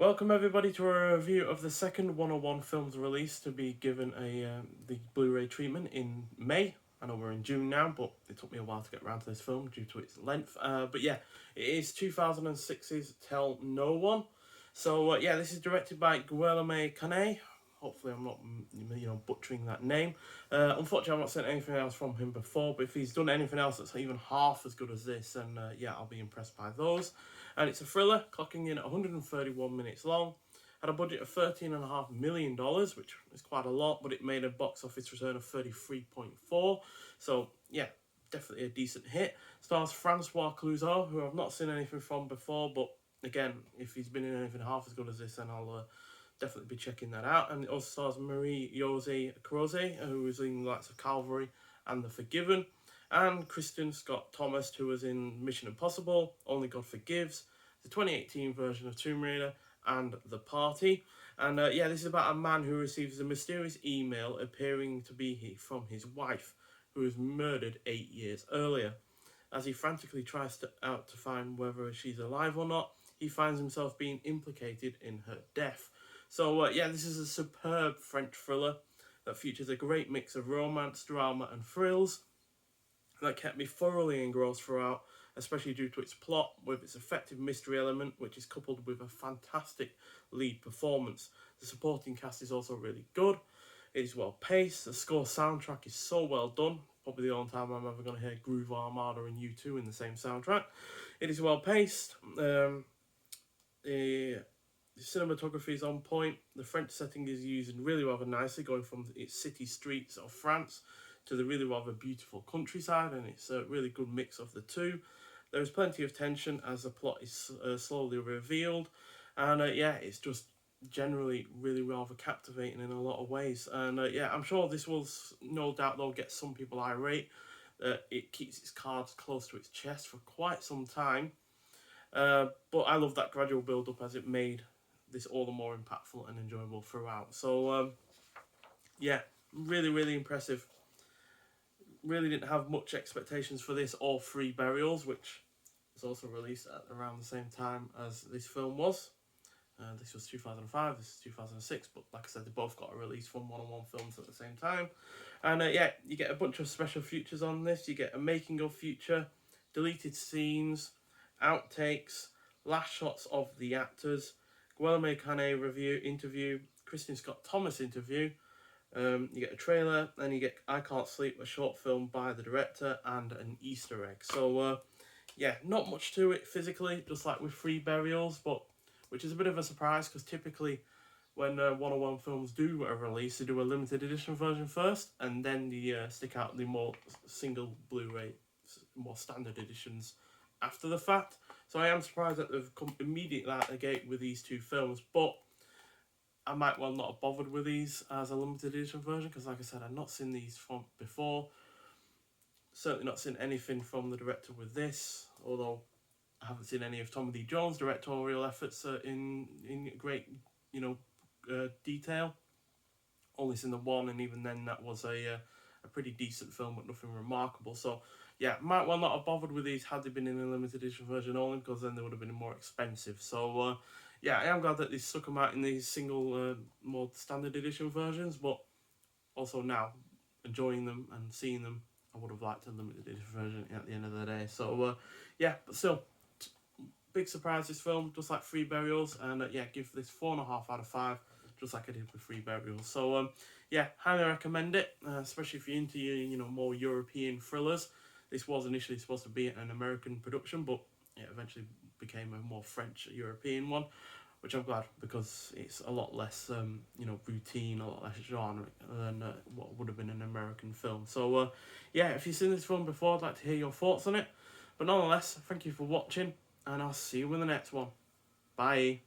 Welcome everybody to a review of the second 101 films release to be given the Blu-Ray treatment in May. I know we're in June now, but it took me a while to get around to this film due to its length. But yeah, it is 2006's Tell No One. So yeah, this is directed by Guillermo Canet. Hopefully I'm not butchering that name. Unfortunately, I've not seen anything else from him before, but if he's done anything else that's even half as good as this, then yeah, I'll be impressed by those. And it's a thriller, clocking in at 131 minutes long. Had a budget of $13.5 million, which is quite a lot, but it made a box office return of 33.4. So yeah, definitely a decent hit. Stars Francois Cluzot, who I've not seen anything from before, but again, if he's been in anything half as good as this, then I'll definitely be checking that out. And it also stars Marie-Josée, who was in the likes of Calvary and The Forgiven, and Kristen Scott Thomas, who was in Mission Impossible, Only God Forgives, the 2018 version of Tomb Raider, and The Party. And yeah, this is about a man who receives a mysterious email appearing to be from his wife, who was murdered 8 years earlier. As he frantically tries to find whether she's alive or not, he finds himself being implicated in her death. So yeah, this is a superb French thriller that features a great mix of romance, drama, and thrills that kept me thoroughly engrossed throughout, especially due to its plot with its effective mystery element, which is coupled with a fantastic lead performance. The supporting cast is also really good. It is well paced. The score soundtrack is so well done. Probably the only time I'm ever going to hear Groove Armada and U2 in the same soundtrack. It is well paced. The cinematography is on point. The French setting is used really rather nicely, going from its city streets of France to the really rather beautiful countryside, and it's a really good mix of the two. There is plenty of tension as the plot is slowly revealed, and yeah, it's just generally really rather captivating in a lot of ways. And yeah, I'm sure this will no doubt though get some people irate. It keeps its cards close to its chest for quite some time, but I love that gradual build up as it made this all the more impactful and enjoyable throughout. So yeah, really impressive. Really didn't have much expectations for this or Three Burials, which was also released at around the same time as this film was. This was 2005, this is 2006, but like I said, they both got a release from 101 films at the same time. And yeah, you get a bunch of special features on this. You get a making of feature, deleted scenes, outtakes, last shots of the actors, Guillermo Canet interview, Kristen Scott Thomas interview. You get a trailer, and you get I Can't Sleep, a short film by the director, and an Easter egg. So yeah, not much to it physically, just like with Three Burials, but which is a bit of a surprise because typically when 101 films do a release, they do a limited edition version first, and then they stick out the more single Blu-ray, more standard editions after the fact. So I am surprised that they've come immediately out of the gate with these two films, but I might well not have bothered with these as a limited edition version because, like I said, I've not seen these from before. Certainly not seen anything from the director with this, although I haven't seen any of Tommy Lee Jones' directorial efforts in great, detail. Only seen the one, and even then that was a pretty decent film, but nothing remarkable. So yeah, might well not have bothered with these had they been in a limited edition version only, because then they would have been more expensive. So yeah, I am glad that they stuck them out in these single, more standard edition versions, but also now enjoying them and seeing them, I would have liked a limited edition version at the end of the day. So yeah, but still, big surprise this film, just like Three Burials, and yeah, give this 4.5 out of 5, just like I did with Three Burials. So yeah, highly recommend it, especially if you're into your more European thrillers. This was initially supposed to be an American production, but it eventually became a more French European one, which I'm glad, because it's a lot less routine, a lot less genre than what would have been an American film. So yeah, if you've seen this film before, I'd like to hear your thoughts on it. But nonetheless, thank you for watching, and I'll see you in the next one. Bye.